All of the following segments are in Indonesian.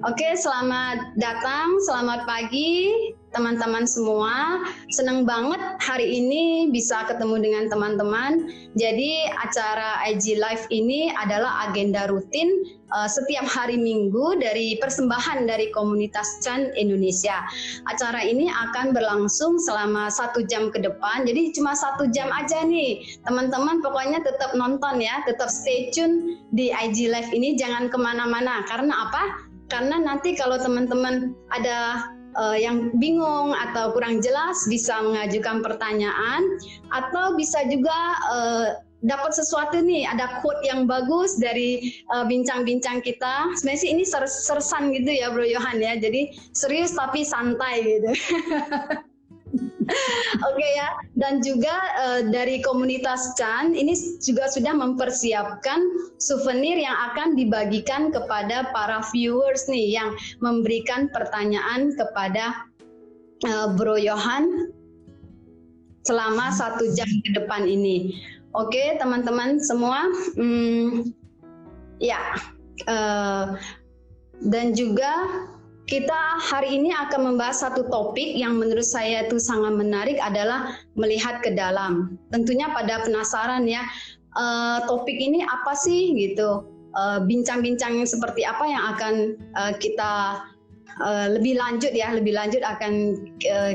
Oke, selamat datang, selamat pagi teman-teman semua. Senang banget hari ini bisa ketemu dengan teman-teman. Jadi acara IG Live ini adalah agenda rutin setiap hari Minggu dari persembahan dari komunitas Chan Indonesia. Acara ini akan berlangsung selama 1 jam ke depan. Jadi cuma 1 jam aja nih. Teman-teman pokoknya tetap nonton ya, tetap stay tune di IG Live ini, jangan kemana-mana. Karena apa? Karena nanti kalau teman-teman ada yang bingung atau kurang jelas bisa mengajukan pertanyaan, atau bisa juga dapat sesuatu nih, ada quote yang bagus dari bincang-bincang kita. Sebenarnya sih ini sersan gitu ya Bro Yohan ya, jadi serius tapi santai gitu. Oke ya, dan juga dari komunitas Chan ini juga sudah mempersiapkan souvenir yang akan dibagikan kepada para viewers nih yang memberikan pertanyaan kepada Bro Yohan selama 1 jam ke depan ini. Oke teman-teman semua, ya, dan juga kita hari ini akan membahas satu topik yang menurut saya itu sangat menarik, adalah melihat ke dalam. Tentunya pada penasaran ya, topik ini apa sih gitu, bincang-bincang seperti apa yang akan kita lebih lanjut akan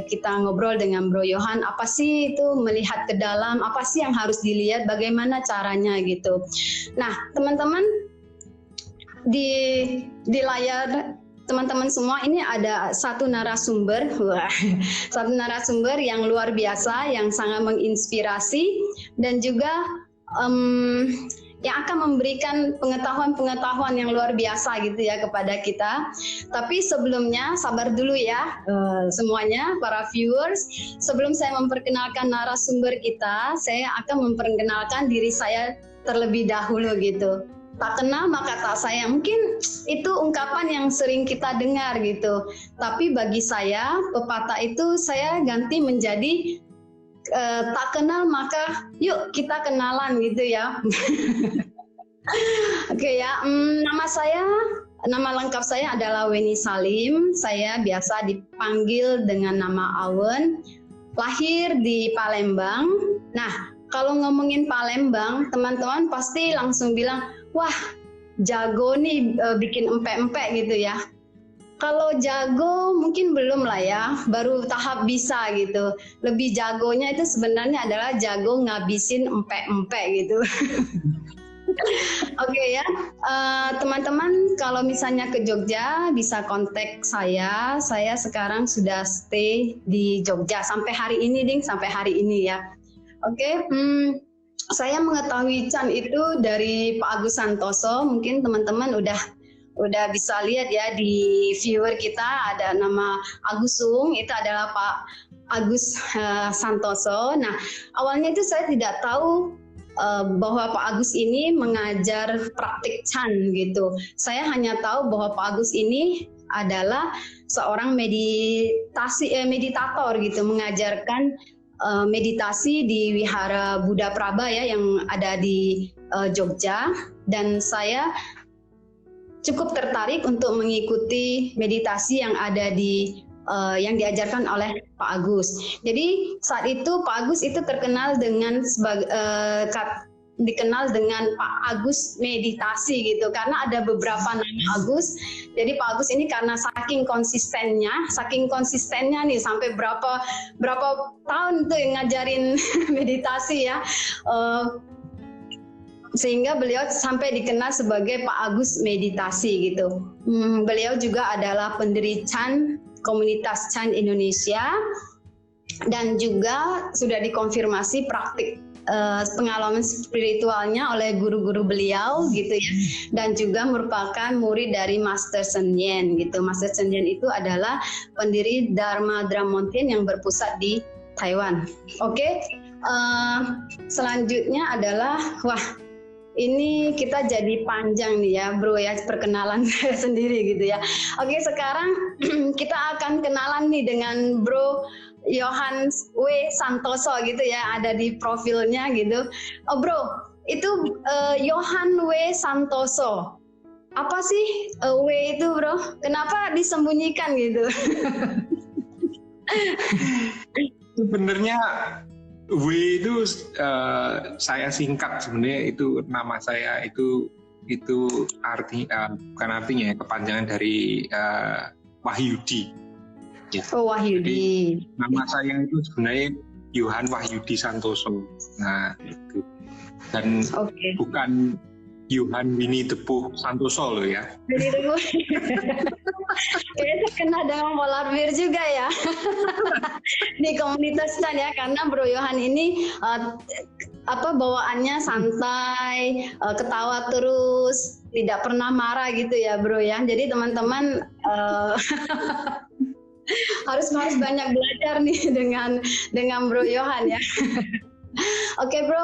kita ngobrol dengan Bro Yohan. Apa sih itu melihat ke dalam, apa sih yang harus dilihat, bagaimana caranya gitu. Nah teman-teman, di layar teman-teman semua ini ada satu narasumber, satu narasumber yang luar biasa, yang sangat menginspirasi dan juga yang akan memberikan pengetahuan-pengetahuan yang luar biasa gitu ya kepada kita. Tapi sebelumnya sabar dulu ya semuanya para viewers. Sebelum saya memperkenalkan narasumber kita, saya akan memperkenalkan diri saya terlebih dahulu gitu. Tak kenal maka tak sayang, mungkin itu ungkapan yang sering kita dengar gitu. Tapi bagi saya pepatah itu saya ganti menjadi tak kenal maka yuk kita kenalan gitu ya. Oke ya, nama lengkap saya adalah Weni Salim. Saya biasa dipanggil dengan nama Awen. Lahir di Palembang. Nah, kalau ngomongin Palembang, teman-teman pasti langsung bilang, wah jago nih bikin empek-empek gitu ya. Kalau jago mungkin belum lah ya, baru tahap bisa gitu. Lebih jagonya itu sebenarnya adalah jago ngabisin empek-empek gitu. Oke ya, teman-teman kalau misalnya ke Jogja bisa kontak saya. Saya sekarang sudah stay di Jogja sampai hari ini, sampai hari ini ya. Oke, saya mengetahui Chan itu dari Pak Agus Santoso. Mungkin teman-teman udah bisa lihat ya di viewer kita ada nama Agus Sung, itu adalah Pak Agus Santoso. Nah, awalnya itu saya tidak tahu bahwa Pak Agus ini mengajar praktik Chan gitu. Saya hanya tahu bahwa Pak Agus ini adalah seorang meditator gitu, mengajarkan meditasi di Wihara Buddha Praba ya yang ada di Jogja, dan saya cukup tertarik untuk mengikuti meditasi yang ada di yang diajarkan oleh Pak Agus. Jadi saat itu Pak Agus itu terkenal dengan dikenal dengan Pak Agus meditasi gitu, karena ada beberapa nama Agus. Jadi Pak Agus ini karena saking konsistennya nih sampai berapa tahun tuh ngajarin meditasi ya, sehingga beliau sampai dikenal sebagai Pak Agus meditasi gitu. Beliau juga adalah pendiri Chan, komunitas Chan Indonesia, dan juga sudah dikonfirmasi praktik pengalaman spiritualnya oleh guru-guru beliau gitu ya, dan juga merupakan murid dari Master Cheng Yen gitu. Master Cheng Yen itu adalah pendiri Dharma Mountain yang berpusat di Taiwan. Oke, selanjutnya adalah ini kita jadi panjang nih ya bro ya, perkenalan saya sendiri gitu ya. Oke, sekarang kita akan kenalan nih dengan Bro Yohan W. Santoso gitu ya, ada di profilnya gitu. Oh bro, itu Yohan W. Santoso. Apa sih W itu, Bro? Kenapa disembunyikan gitu? Sebenarnya W itu saya singkat, sebenarnya itu nama saya itu arti bukan artinya ya, kepanjangan dari Wahyudi. Ya. Oh, Wahyudi. Jadi, nama saya itu sebenarnya Yohan Wahyudi Santoso. Nah, itu. Dan bukan Yohan Winnie Tepuh Santoso loh ya. Winnie Tepuh. Kayaknya kena dengan polar bear juga ya di komunitas Chan ya, karena Bro Yohan ini bawaannya santai, ketawa terus, tidak pernah marah gitu ya Bro ya. Jadi teman-teman harus banyak belajar nih dengan Bro Yohan ya. Oke, Bro,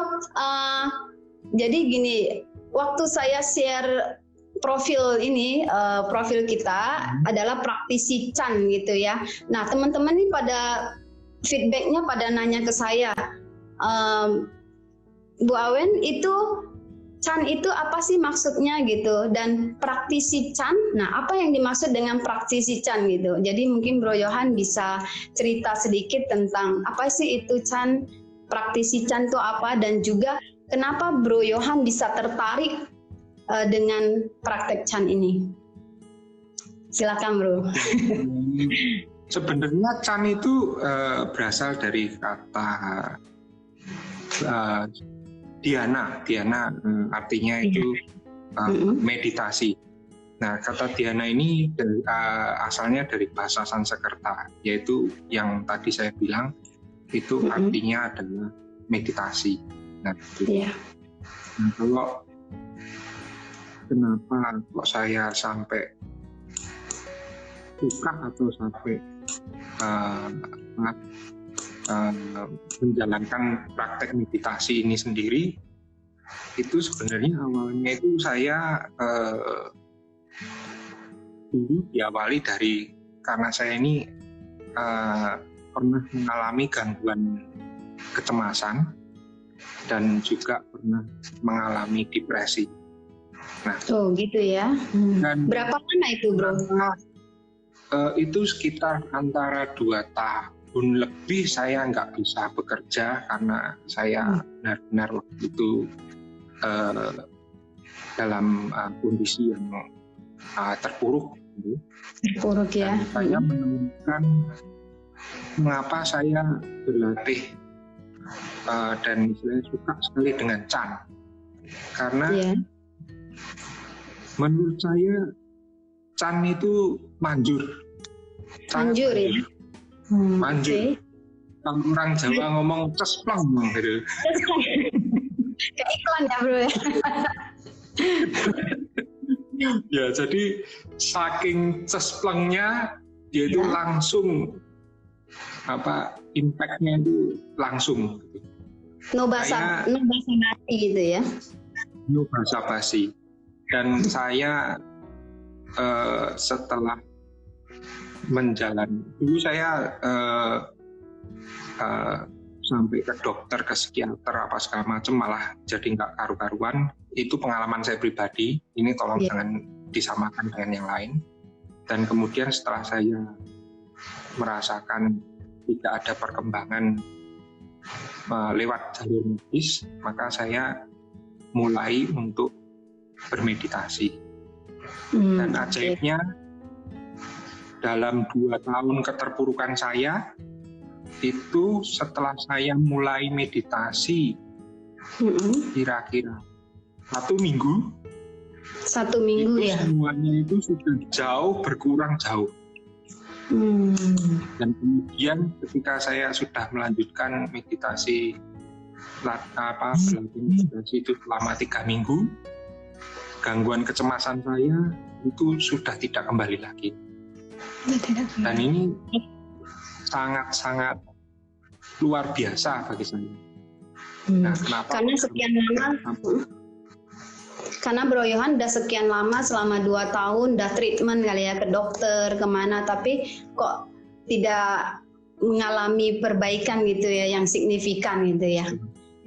jadi gini, waktu saya share profil ini, profil kita adalah praktisi Chan gitu ya. Nah, teman-teman ini pada feedbacknya pada nanya ke saya, Bu Awen, itu Chan itu apa sih maksudnya gitu, dan praktisi Chan, nah apa yang dimaksud dengan praktisi Chan gitu. Jadi mungkin Bro Yohan bisa cerita sedikit tentang apa sih itu Chan, praktisi Chan itu apa, dan juga kenapa Bro Yohan bisa tertarik dengan praktek Chan ini. Silakan Bro. Sebenarnya Chan itu berasal dari kata Dhyana artinya itu meditasi. Nah, kata Dhyana ini asalnya dari bahasa Sanskerta, yaitu yang tadi saya bilang itu artinya adalah meditasi. Nah, nah, kalau kenapa kok saya sampai suka atau sampai menjalankan praktek meditasi ini sendiri, itu sebenarnya awalnya itu saya dulu diawali dari karena saya ini pernah mengalami gangguan kecemasan dan juga pernah mengalami depresi. Nah, gitu ya. Dan berapa lama itu, Bro? Itu sekitar antara 2 tahun lebih saya nggak bisa bekerja karena saya benar-benar waktu itu dalam kondisi yang terpuruk. Terpuruk ya. Dan saya menemukan mengapa saya berlatih dan saya suka sekali dengan Chan, karena menurut saya Chan itu manjur. Manjur ya? Manjur. Kalau orang Jawa ngomong cesplong gitu. Kayak iklan ya Bro ya? Ya, jadi saking cesplengnya dia itu langsung impact-nya itu langsung. No basa-basi gitu ya? No basa-basi. Dan saya setelah menjalani, dulu saya sampai ke dokter, ke psikiater apa segala macam, malah jadi nggak karu-karuan. Itu pengalaman saya pribadi, ini tolong jangan disamakan dengan yang lain. Dan kemudian setelah saya merasakan tidak ada perkembangan lewat jalur medis, maka saya mulai untuk bermeditasi. Dan ajaibnya, dalam 2 tahun keterpurukan saya, itu setelah saya mulai meditasi kira-kira 1 minggu. 1 minggu itu ya? Semuanya itu sudah berkurang jauh. Dan kemudian ketika saya sudah melanjutkan meditasi, meditasi itu selama 3 minggu, gangguan kecemasan saya itu sudah tidak kembali lagi. Dan ini sangat-sangat luar biasa bagi saya. Nah, kenapa? Karena sekian lama, karena Bro Yohan udah sekian lama, selama 2 tahun udah treatment kali ya, ke dokter, kemana, tapi kok tidak mengalami perbaikan gitu ya, yang signifikan gitu ya.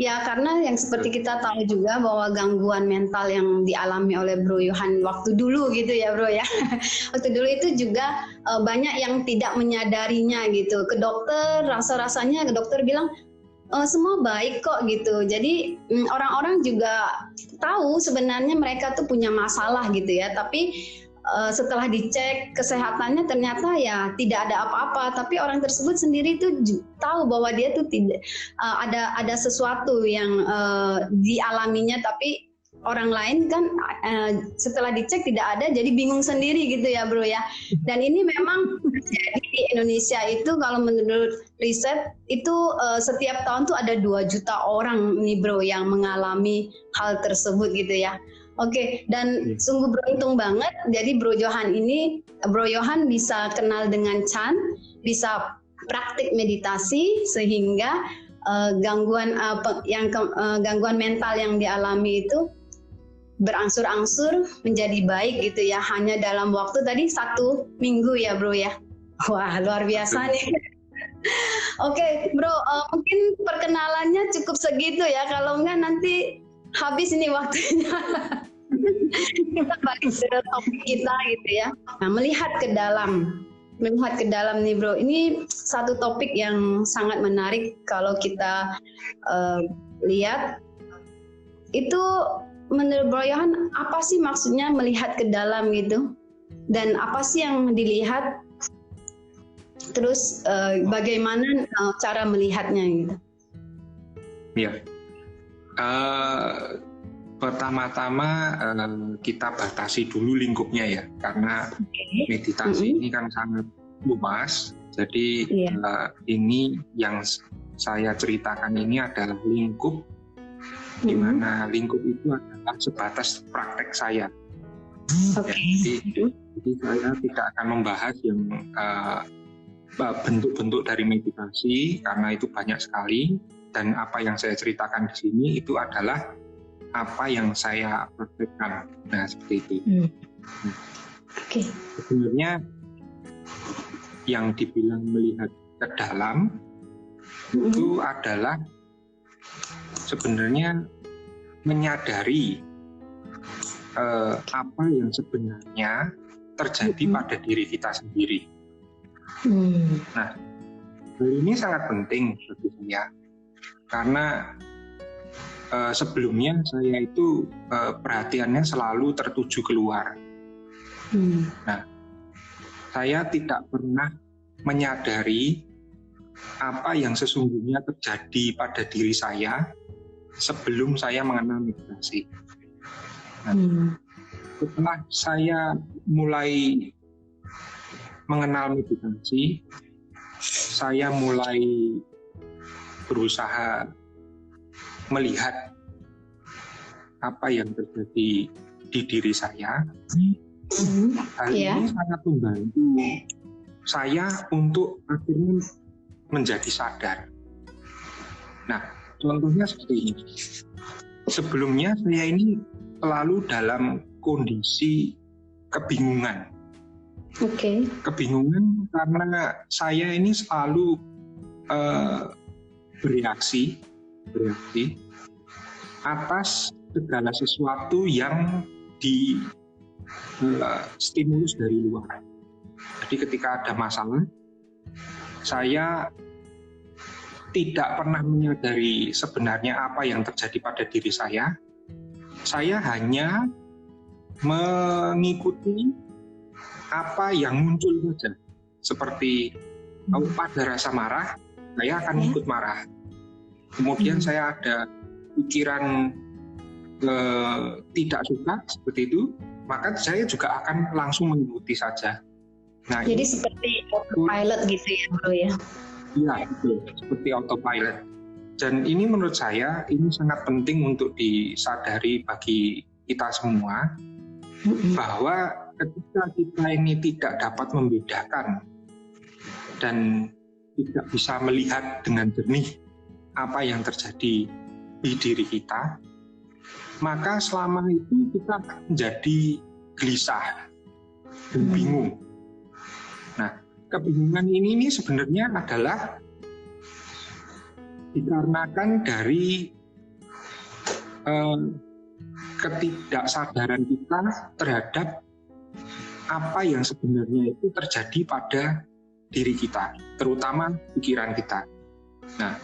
Ya, karena yang seperti kita tahu juga bahwa gangguan mental yang dialami oleh Bro Yohan waktu dulu gitu ya Bro ya. Waktu dulu itu juga banyak yang tidak menyadarinya gitu. Ke dokter, rasa-rasanya ke dokter bilang semua baik kok gitu. Jadi orang-orang juga tahu sebenarnya mereka tuh punya masalah gitu ya. Tapi setelah dicek kesehatannya ternyata ya tidak ada apa-apa, tapi orang tersebut sendiri tuh tahu bahwa dia tuh tidak ada sesuatu yang dialaminya, tapi orang lain kan setelah dicek tidak ada, jadi bingung sendiri gitu ya Bro ya. Dan ini memang terjadi di Indonesia itu kalau menurut riset itu setiap tahun tuh ada 2 juta orang nih Bro yang mengalami hal tersebut gitu ya. Oke, dan sungguh beruntung banget. Jadi Bro Yohan bisa kenal dengan Chan, bisa praktik meditasi sehingga gangguan mental yang dialami itu berangsur-angsur menjadi baik gitu ya. Hanya dalam waktu tadi 1 minggu ya Bro ya. Wah, luar biasa nih. Oke, Bro, mungkin perkenalannya cukup segitu ya. Kalau enggak nanti habis ini waktunya. Kita balik ke topik kita gitu ya. Nah, melihat ke dalam nih Bro, ini satu topik yang sangat menarik kalau kita lihat. Itu menurut Bro Yohan apa sih maksudnya melihat ke dalam gitu? Dan apa sih yang dilihat? Terus bagaimana cara melihatnya gitu? Ya. Pertama-tama kita batasi dulu lingkupnya ya, karena meditasi ini kan sangat luas. Jadi ini yang saya ceritakan ini adalah lingkup, di mana lingkup itu adalah sebatas praktek saya. Jadi saya tidak akan membahas yang bentuk-bentuk dari meditasi karena itu banyak sekali, dan apa yang saya ceritakan di sini itu adalah apa yang saya praktekkan. Nah, seperti itu. Sebenarnya yang dibilang melihat ke dalam itu adalah sebenarnya menyadari apa yang sebenarnya terjadi pada diri kita sendiri. Nah, hal ini sangat penting bagi saya karena sebelumnya saya itu perhatiannya selalu tertuju keluar. Nah, saya tidak pernah menyadari apa yang sesungguhnya terjadi pada diri saya sebelum saya mengenal meditasi. Nah, setelah saya mulai mengenal meditasi, saya mulai berusaha melihat apa yang terjadi di diri saya. Hal ini sangat membantu saya untuk akhirnya menjadi sadar. Nah, contohnya seperti ini. Sebelumnya saya ini selalu dalam kondisi kebingungan. Kebingungan karena saya ini selalu bereaksi atas segala sesuatu yang stimulus dari luar. Jadi ketika ada masalah, saya tidak pernah menyadari sebenarnya apa yang terjadi pada diri saya. Saya hanya mengikuti apa yang muncul saja. Seperti kalau pada rasa marah, saya akan ikut marah. Kemudian saya ada pikiran tidak suka seperti itu, maka saya juga akan langsung mengikuti saja. Nah, jadi seperti autopilot gitu ya Bro ya? Iya, betul. Seperti autopilot. Dan ini menurut saya ini sangat penting untuk disadari bagi kita semua, bahwa ketika kita ini tidak dapat membedakan dan tidak bisa melihat dengan jernih apa yang terjadi di diri kita, maka selama itu kita menjadi gelisah dan bingung. Nah, kebingungan ini sebenarnya adalah dikarenakan dari ketidaksadaran kita terhadap apa yang sebenarnya itu terjadi pada diri kita, terutama pikiran kita. Nah,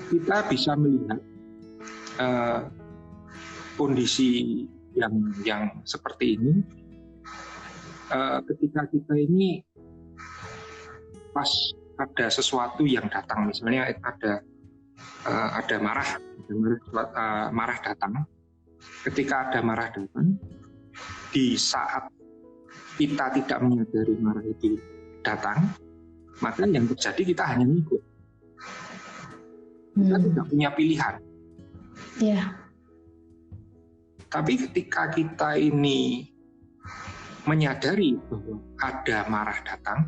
kita bisa melihat kondisi yang seperti ini ketika kita ini pas ada sesuatu yang datang, misalnya ada marah datang. Ketika ada marah datang, di saat kita tidak menyadari marah itu datang, maka yang terjadi kita hanya ngikut. Kita tidak punya pilihan. Yeah. Tapi ketika kita ini menyadari bahwa ada marah datang,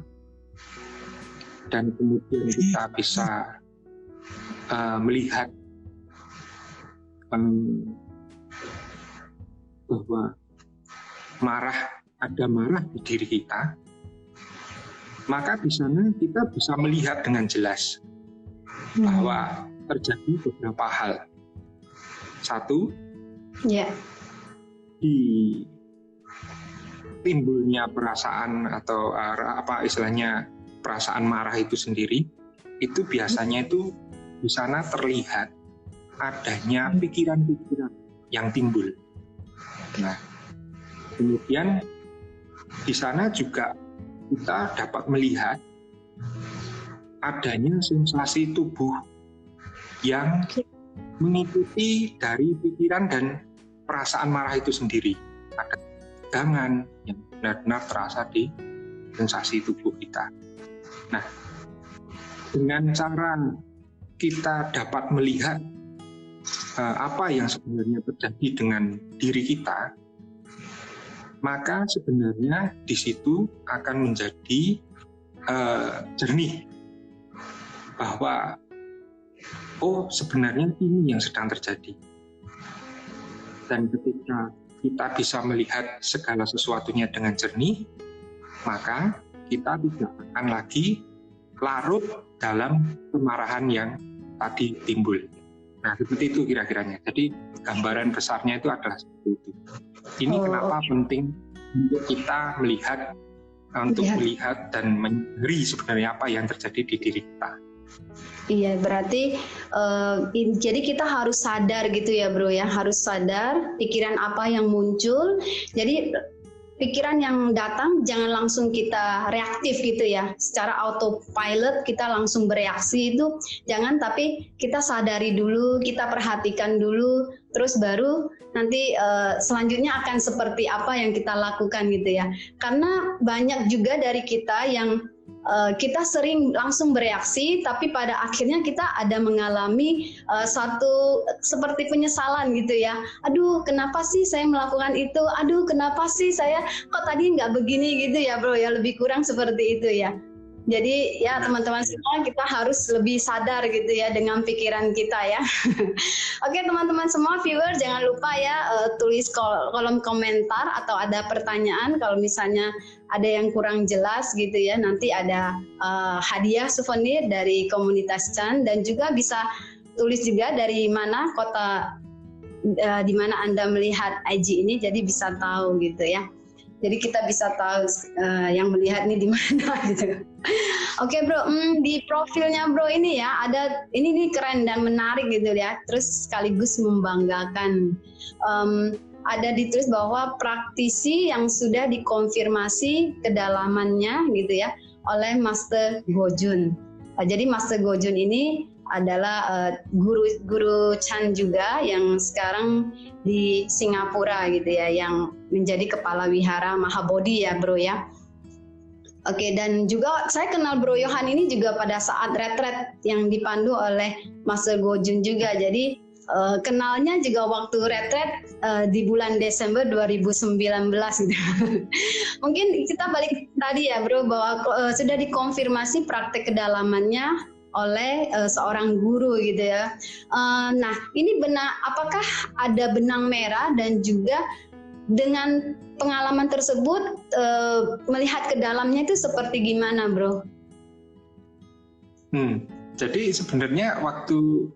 dan kemudian kita bisa melihat bahwa ada marah di diri kita, maka di sana kita bisa melihat dengan jelas bahwa terjadi beberapa hal. Satu, di timbulnya perasaan atau perasaan marah itu sendiri, itu biasanya itu di sana terlihat adanya pikiran-pikiran yang timbul. Nah, kemudian di sana juga kita dapat melihat adanya sensasi tubuh yang mengikuti dari pikiran dan perasaan marah itu sendiri. Ada tegangan yang benar-benar terasa di sensasi tubuh kita. Nah, dengan cara kita dapat melihat apa yang sebenarnya terjadi dengan diri kita, maka sebenarnya di situ akan menjadi jernih bahwa sebenarnya ini yang sedang terjadi. Dan ketika kita bisa melihat segala sesuatunya dengan jernih, maka kita tidak akan lagi larut dalam kemarahan yang tadi timbul. Nah, seperti itu kira-kiranya. Jadi gambaran besarnya itu adalah seperti itu. Ini kenapa penting untuk kita melihat dan menyadari sebenarnya apa yang terjadi di diri kita. Iya, berarti jadi kita harus sadar gitu ya bro ya, harus sadar pikiran apa yang muncul. Jadi pikiran yang datang jangan langsung kita reaktif gitu ya, secara autopilot kita langsung bereaksi itu jangan, tapi kita sadari dulu, kita perhatikan dulu, terus baru nanti selanjutnya akan seperti apa yang kita lakukan gitu ya. Karena banyak juga dari kita yang kita sering langsung bereaksi, tapi pada akhirnya kita ada mengalami satu seperti penyesalan gitu ya. Aduh, kenapa sih saya melakukan itu? Aduh, kenapa sih saya kok tadi nggak begini gitu ya bro ya, lebih kurang seperti itu ya. Jadi ya teman-teman semua, kita harus lebih sadar gitu ya dengan pikiran kita ya. Oke teman-teman semua, viewer jangan lupa ya tulis kolom komentar atau ada pertanyaan kalau misalnya ada yang kurang jelas gitu ya. Nanti ada hadiah souvenir dari komunitas Chan, dan juga bisa tulis juga dari mana kota di mana Anda melihat IG ini, jadi bisa tahu gitu ya. Jadi kita bisa tahu yang melihat ini di mana gitu. Oke bro, di profilnya bro ini ya ada ini keren dan menarik gitu ya. Terus sekaligus membanggakan. Ada ditulis bahwa praktisi yang sudah dikonfirmasi kedalamannya gitu ya oleh Master Gojun. Jadi Master Gojun ini adalah guru Chan juga yang sekarang di Singapura gitu ya, yang menjadi kepala wihara Mahabodhi ya bro ya. Oke, dan juga saya kenal Bro Yohan ini juga pada saat retret yang dipandu oleh Master Gojun juga. Jadi kenalnya juga waktu retret di bulan Desember 2019 gitu. Mungkin kita balik tadi ya bro, bahwa sudah dikonfirmasi praktek kedalamannya oleh seorang guru gitu ya. Nah ini benar, apakah ada benang merah, dan juga dengan pengalaman tersebut melihat ke dalamnya itu seperti gimana bro? Jadi sebenarnya waktu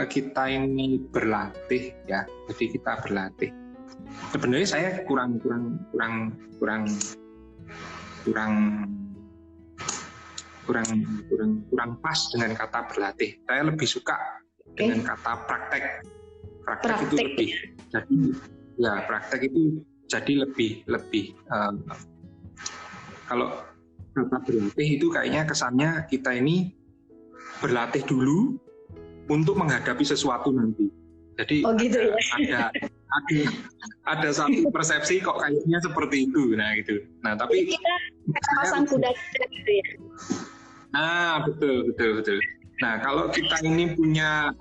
kita ini berlatih ya, jadi kita berlatih. Sebenarnya saya kurang pas dengan kata berlatih. Saya lebih suka dengan kata praktek. Praktek itu lebih. Jadi ya praktek itu jadi lebih kalau kata berlatih itu kayaknya kesannya kita ini berlatih dulu untuk menghadapi sesuatu nanti. Jadi gitu ya? ada satu persepsi kok kayaknya seperti itu, nah gitu. Nah tapi kita pasang kuda gitu ya? Nah betul. Nah kalau kita ini punya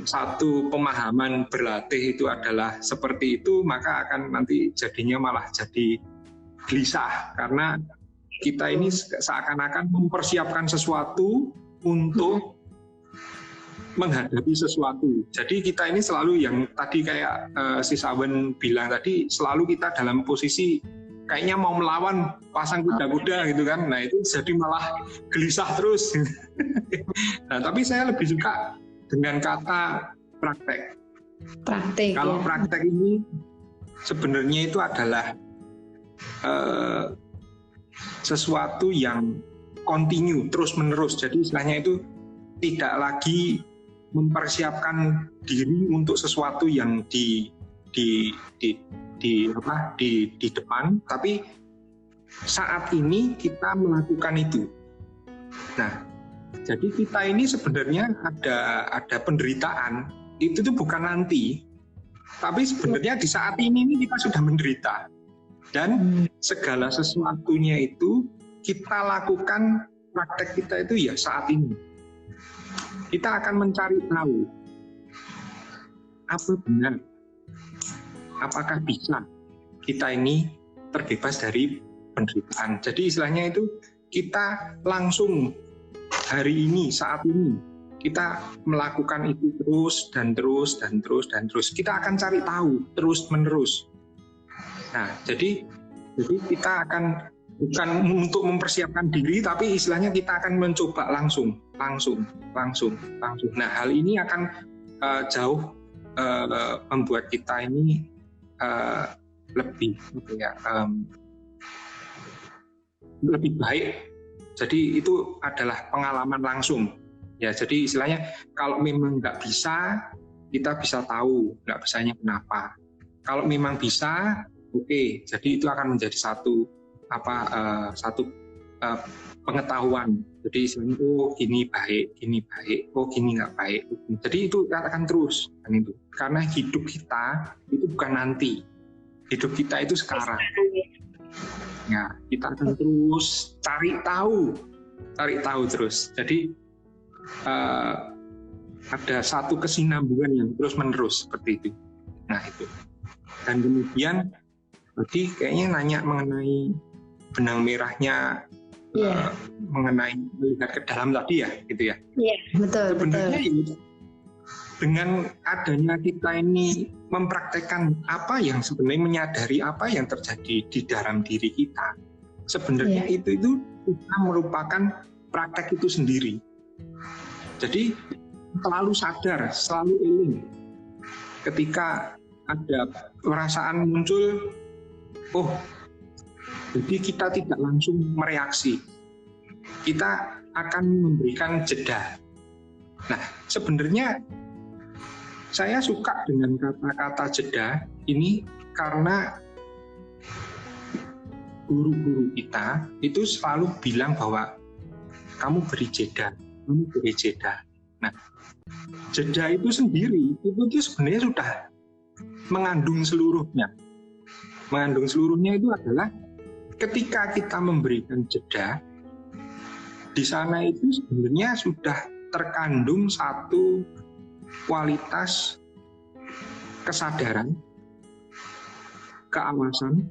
satu pemahaman berlatih itu adalah seperti itu, maka akan nanti jadinya malah jadi gelisah karena kita ini seakan-akan mempersiapkan sesuatu untuk menghadapi sesuatu. Jadi kita ini selalu yang tadi kayak si Sawen bilang tadi, selalu kita dalam posisi kayaknya mau melawan pasang kuda-kuda gitu kan. Nah itu jadi malah gelisah terus. Nah tapi saya lebih suka dengan kata praktek. Kalau praktek ini sebenarnya itu adalah sesuatu yang continue, terus-menerus. Jadi istilahnya itu tidak lagi mempersiapkan diri untuk sesuatu yang di depan, tapi saat ini kita melakukan itu. Nah, jadi kita ini sebenarnya ada penderitaan, itu tuh bukan nanti, tapi sebenarnya di saat ini kita sudah menderita. Dan segala sesuatunya itu kita lakukan, praktek kita itu ya saat ini. Kita akan mencari tahu apa benar, apakah bisa kita ini terbebas dari penderitaan. Jadi istilahnya itu kita langsung hari ini, saat ini kita melakukan itu terus. Kita akan cari tahu terus menerus. Nah, jadi kita akan bukan untuk mempersiapkan diri, tapi istilahnya kita akan mencoba langsung. Nah, hal ini akan jauh membuat kita ini lebih baik. Jadi itu adalah pengalaman langsung. Ya, jadi istilahnya kalau memang nggak bisa, kita bisa tahu nggak bisanya kenapa. Kalau memang bisa, oke, jadi itu akan menjadi satu pengetahuan. Jadi istilahnya gini baik, gini nggak baik. Jadi itu akan terus kan itu. Karena hidup kita itu bukan nanti, hidup kita itu sekarang. Ya, kita akan terus cari tahu terus. Jadi ada satu kesinambungan yang terus menerus seperti itu. Nah itu. Dan kemudian tadi kayaknya nanya mengenai benang merahnya, mengenai melihat ke dalam tadi ya, gitu ya. Iya, betul. Sebenarnya betul. Dengan adanya kita ini mempraktekkan apa yang sebenarnya menyadari apa yang terjadi di dalam diri kita, sebenarnya itu kita merupakan praktek itu sendiri. Jadi selalu sadar, selalu iling ketika ada perasaan muncul, jadi kita tidak langsung mereaksi, kita akan memberikan jeda. Nah, sebenarnya saya suka dengan kata-kata jeda ini karena guru-guru kita itu selalu bilang bahwa kamu beri jeda. Nah, jeda itu sendiri itu sebenarnya sudah mengandung seluruhnya. Mengandung seluruhnya itu adalah ketika kita memberikan jeda, di sana itu sebenarnya sudah terkandung satu kualitas kesadaran, keawasan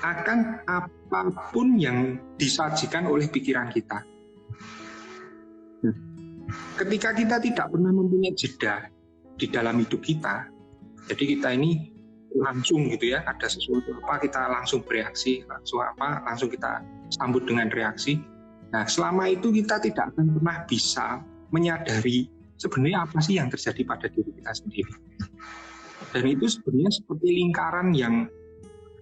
akan apapun yang disajikan oleh pikiran kita. Nah, ketika kita tidak pernah mempunyai jeda di dalam hidup kita, jadi kita ini langsung gitu ya, ada sesuatu apa kita langsung bereaksi, langsung kita sambut dengan reaksi. Nah, selama itu kita tidak akan pernah bisa menyadari sebenarnya apa sih yang terjadi pada diri kita sendiri. Dan itu sebenarnya seperti lingkaran yang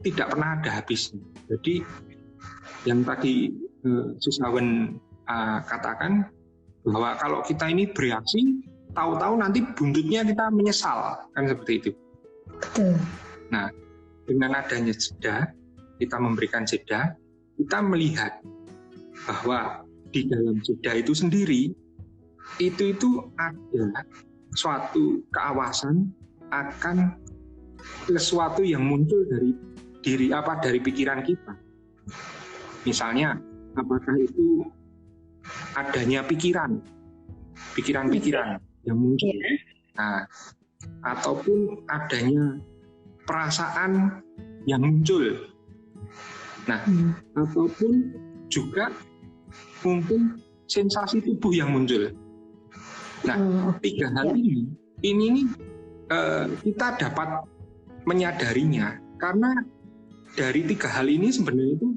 tidak pernah ada habisnya. Jadi yang tadi Susawan katakan bahwa kalau kita ini bereaksi, tahu-tahu nanti buntutnya kita menyesal, kan seperti itu. Betul. Nah, dengan adanya jeda, kita memberikan jeda, kita melihat bahwa di dalam jeda itu sendiri itu ada suatu keawasan akan sesuatu yang muncul dari dari pikiran kita. Misalnya, apakah itu adanya pikiran yang muncul, nah, ataupun adanya perasaan yang muncul, nah, ataupun juga mungkin sensasi tubuh yang muncul. Nah, tiga hal ini kita dapat menyadarinya karena dari tiga hal ini sebenarnya itu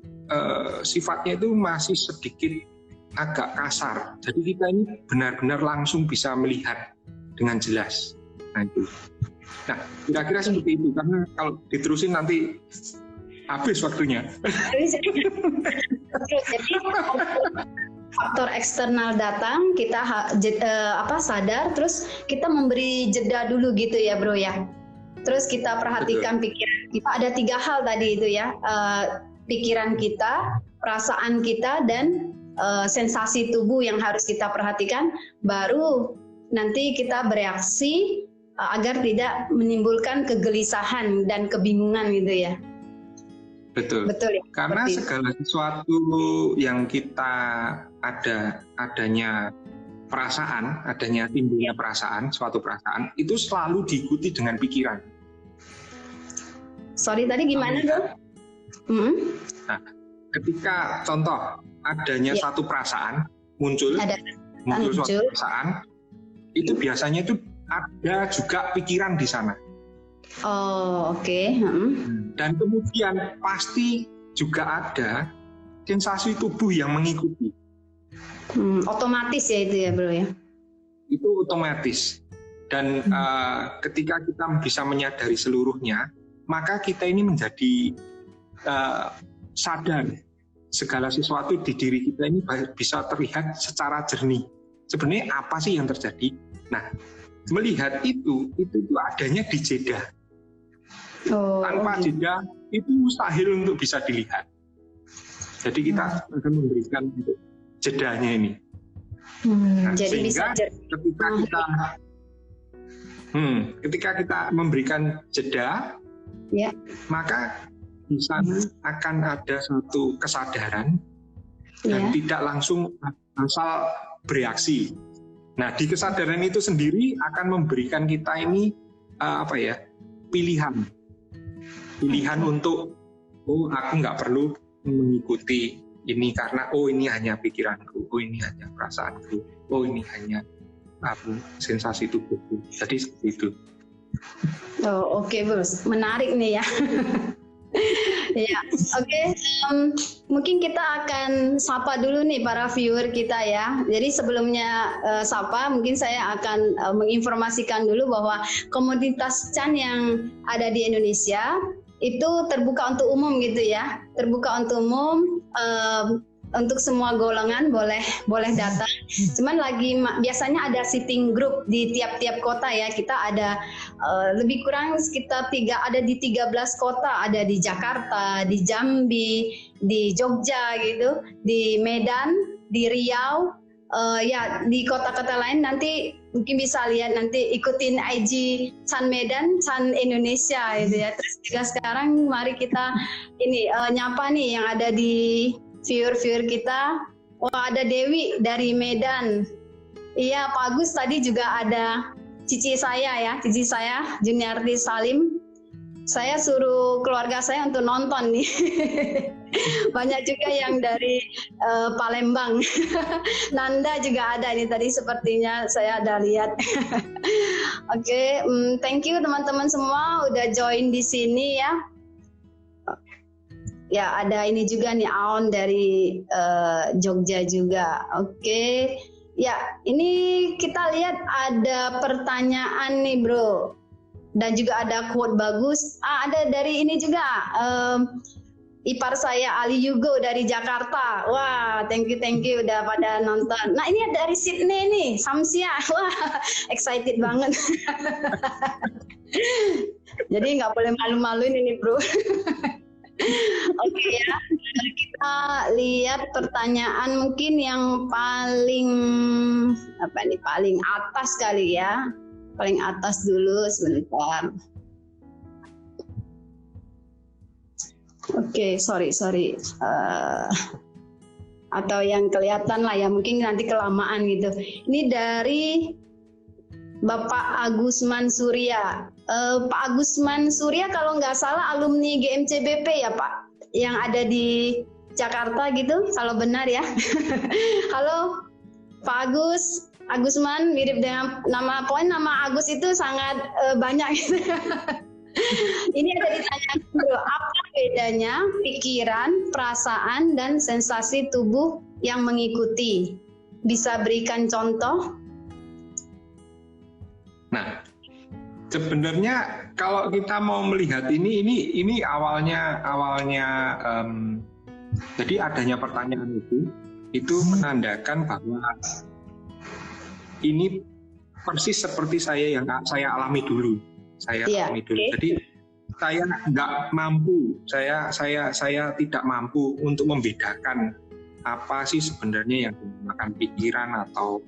sifatnya itu masih sedikit agak kasar. Jadi kita ini benar-benar langsung bisa melihat dengan jelas. Nah itu. Nah kira-kira seperti itu karena kalau diterusin nanti habis waktunya. Jadi faktor eksternal datang, kita sadar, terus kita memberi jeda dulu gitu ya bro ya. Terus kita perhatikan pikiran kita. Ada tiga hal tadi itu ya, pikiran kita, perasaan kita, dan sensasi tubuh yang harus kita perhatikan. Baru nanti kita bereaksi agar tidak menimbulkan kegelisahan dan kebingungan gitu ya. Betul. Betul ya. Karena segala sesuatu yang kita adanya perasaan, adanya timbulnya perasaan, suatu perasaan itu selalu diikuti dengan pikiran. Sorry tadi gimana dong? Nah, ketika contoh adanya satu perasaan muncul suatu perasaan, itu biasanya itu ada juga pikiran di sana. Oh, oke. Dan kemudian pasti juga ada sensasi tubuh yang mengikuti. Otomatis ya itu ya bro ya? Itu otomatis. Dan ketika kita bisa menyadari seluruhnya, maka kita ini menjadi sadar segala sesuatu di diri kita ini bisa terlihat secara jernih. Sebenarnya apa sih yang terjadi? Nah, melihat itu adanya di jeda. Tanpa jeda itu mustahil untuk bisa dilihat. Jadi kita akan memberikan jedanya ini. Nah, jadi sehingga ketika kita memberikan jeda, maka di sana akan ada suatu kesadaran dan tidak langsung asal bereaksi. Nah, di kesadaran itu sendiri akan memberikan kita ini pilihan untuk aku nggak perlu mengikuti ini karena ini hanya pikiranku, ini hanya perasaanku, ini hanya sensasi tubuhku. Jadi seperti itu. Oke, Bos, menarik nih ya. Ya, oke. Mungkin kita akan sapa dulu nih para viewer kita ya. Jadi sebelumnya sapa, mungkin saya akan menginformasikan dulu bahwa komunitas Chan yang ada di Indonesia itu terbuka untuk umum gitu ya. Terbuka untuk umum, untuk semua golongan boleh datang. Cuman biasanya ada sitting group di tiap-tiap kota ya. Kita ada lebih kurang sekitar ada di 13 kota, ada di Jakarta, di Jambi, di Jogja gitu, di Medan, di Riau, di kota-kota lain nanti mungkin bisa lihat, nanti ikutin IG Chan Medan, Chan Indonesia gitu ya. Terus juga sekarang mari kita nyapa nih yang ada di viewer kita. Ada Dewi dari Medan. Iya, Pak Agus tadi juga ada cici saya Juniarti Salim. Saya suruh keluarga saya untuk nonton nih. Banyak juga yang dari Palembang. Nanda juga ada ini tadi sepertinya saya ada lihat. Oke, thank you teman-teman semua udah join di sini ya. Ya, ada ini juga nih Aon dari Jogja juga. Oke. Ya, ini kita lihat ada pertanyaan nih, Bro. Dan juga ada quote bagus. Ada dari ini juga. Ipar saya Ali Yugo dari Jakarta. Wah, thank you udah pada nonton. Nah, ini dari Sydney nih, Samsia. Wah, excited banget. Jadi nggak boleh malu-maluin ini, Bro. Oke ya, kita lihat pertanyaan mungkin yang paling paling atas kali ya. Paling atas dulu sebentar. Oke, sorry. Atau yang kelihatan lah ya, mungkin nanti kelamaan gitu. Ini dari Bapak Agusman Surya. Pak Agusman Surya kalau nggak salah alumni GMCBP ya Pak, yang ada di Jakarta gitu, kalau benar ya. Halo Pak Agusman, mirip dengan nama Agus itu sangat banyak gitu. Ini ada ditanyakan dulu, apa bedanya pikiran, perasaan, dan sensasi tubuh yang mengikuti? Bisa berikan contoh? Nah, sebenarnya kalau kita mau melihat ini awalnya jadi adanya pertanyaan itu menandakan bahwa ini persis seperti saya alami dulu. Alami dulu. Jadi saya nggak mampu, saya tidak mampu untuk membedakan apa sih sebenarnya yang dinamakan pikiran atau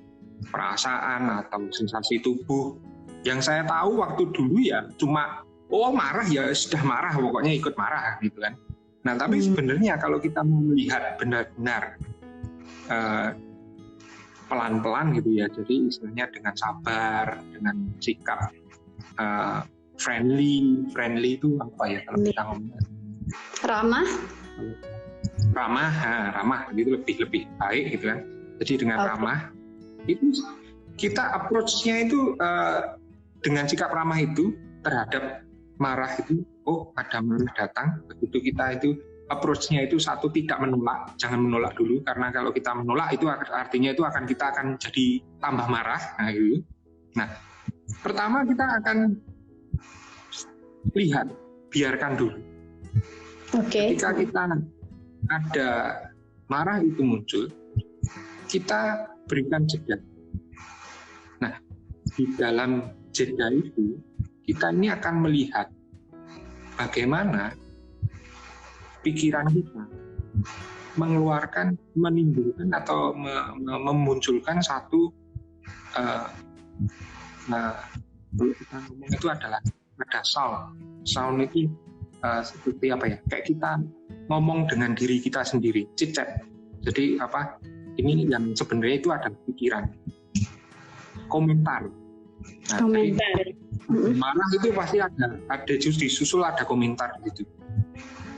perasaan atau sensasi tubuh. Yang saya tahu waktu dulu ya cuma marah ya sudah marah, pokoknya ikut marah gitu kan. Nah tapi sebenarnya kalau kita mau melihat benar-benar pelan-pelan gitu ya, jadi istilahnya dengan sabar, dengan sikap friendly itu apa ya kalau kita ngomong? Ramah gitu lebih baik gitu kan. Jadi dengan ramah itu kita approach-nya itu dengan sikap ramah itu terhadap marah itu, ada marah datang, begitu kita itu approach-nya itu satu, tidak menolak, jangan menolak dulu, karena kalau kita menolak itu artinya itu kita akan jadi tambah marah. Nah, gitu. Nah, pertama kita akan lihat, biarkan dulu. Ketika kita ada marah itu muncul, kita berikan jeda. Nah, di dalam jeda itu kita ini akan melihat bagaimana pikiran kita menimbulkan atau memunculkan satu kalau kita ngomong itu adalah ada sound itu seperti apa ya, kayak kita ngomong dengan diri kita sendiri, chit-chat. Jadi ini yang sebenarnya itu ada pikiran, komentar. Nah, marah itu pasti ada disusul ada komentar gitu,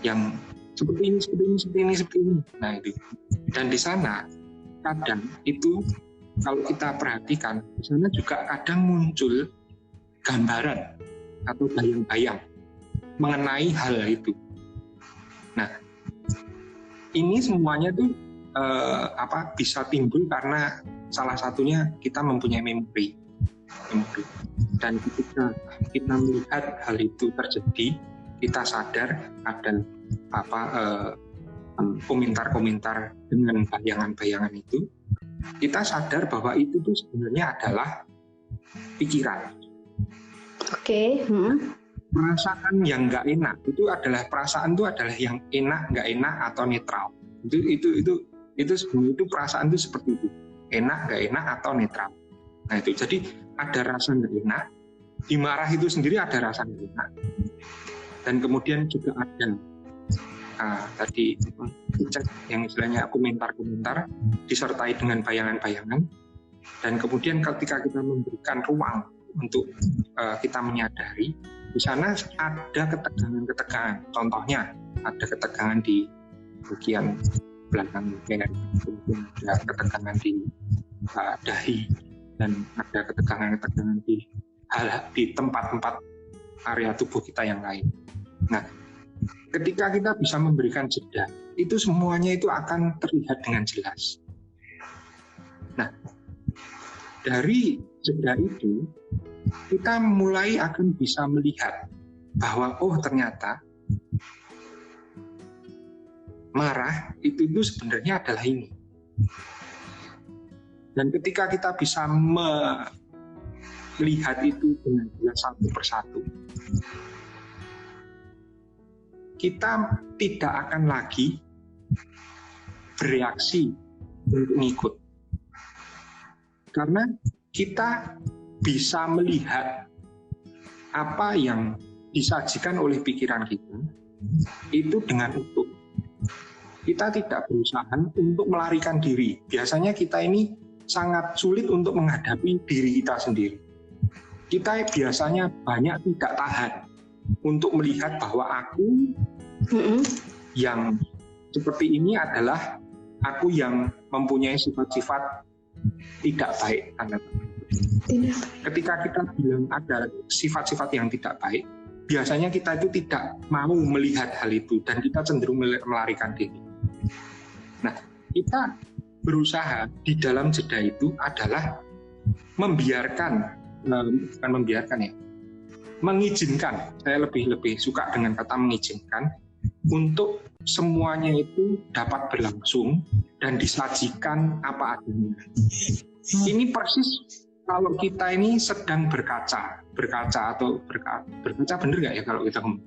yang seperti ini. Nah itu, dan di sana kadang itu kalau kita perhatikan di sana juga kadang muncul gambaran atau bayang-bayang mengenai hal itu. Nah ini semuanya tuh bisa timbul karena salah satunya kita mempunyai memori. Dan ketika kita melihat hal itu terjadi, kita sadar ada komentar-komentar dengan bayangan-bayangan itu, kita sadar bahwa itu tuh sebenarnya adalah pikiran. Perasaan yang nggak enak perasaan itu adalah yang enak, nggak enak atau netral. Itu sebenarnya itu perasaan itu seperti itu, enak, nggak enak atau netral. Nah itu jadi ada rasa nggak enak, di marah itu sendiri ada rasa nggak enak, dan kemudian juga ada tadi yang istilahnya komentar-komentar disertai dengan bayangan-bayangan, dan kemudian ketika kita memberikan ruang untuk kita menyadari, di sana ada ketegangan-ketegangan. Contohnya ada ketegangan di bagian belakang leher, kemudian ada ketegangan di dahi, dan ada ketegangan-ketegangan di tempat-tempat area tubuh kita yang lain. Nah, Ketika kita bisa memberikan jeda, itu semuanya itu akan terlihat dengan jelas. Nah, dari jeda itu, kita mulai akan bisa melihat bahwa oh ternyata marah itu sebenarnya adalah ini. Dan ketika kita bisa melihat itu dengan jelas satu persatu, kita tidak akan lagi bereaksi untuk ngikut. Karena kita bisa melihat apa yang disajikan oleh pikiran kita itu dengan utuh. Kita tidak berusaha untuk melarikan diri. Biasanya kita ini sangat sulit untuk menghadapi diri kita sendiri. Kita biasanya banyak tidak tahan untuk melihat bahwa aku yang seperti ini adalah aku yang mempunyai sifat-sifat tidak baik. Ketika kita bilang ada sifat-sifat yang tidak baik, biasanya kita itu tidak mau melihat hal itu dan kita cenderung melarikan diri. Nah, kita berusaha di dalam jeda itu adalah mengizinkan. Saya lebih suka dengan kata mengizinkan untuk semuanya itu dapat berlangsung dan disajikan apa adanya. Ini persis kalau kita ini sedang berkaca atau berkaca bener nggak ya kalau kita ngomong,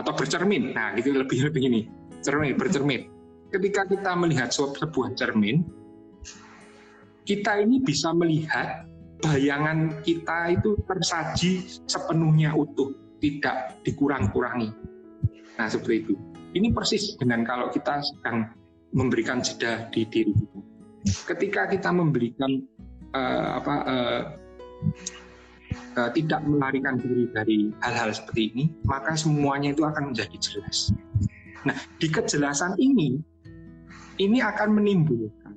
atau bercermin. Nah, itu lebih ini bercermin. Ketika kita melihat sebuah cermin, kita ini bisa melihat bayangan kita itu tersaji sepenuhnya utuh, tidak dikurang-kurangi. Nah, seperti itu. Ini persis dengan kalau kita sedang memberikan jeda di diri kita. Ketika kita memberikan tidak melarikan diri dari hal-hal seperti ini, maka semuanya itu akan menjadi jelas. Nah, di kejelasan ini akan menimbulkan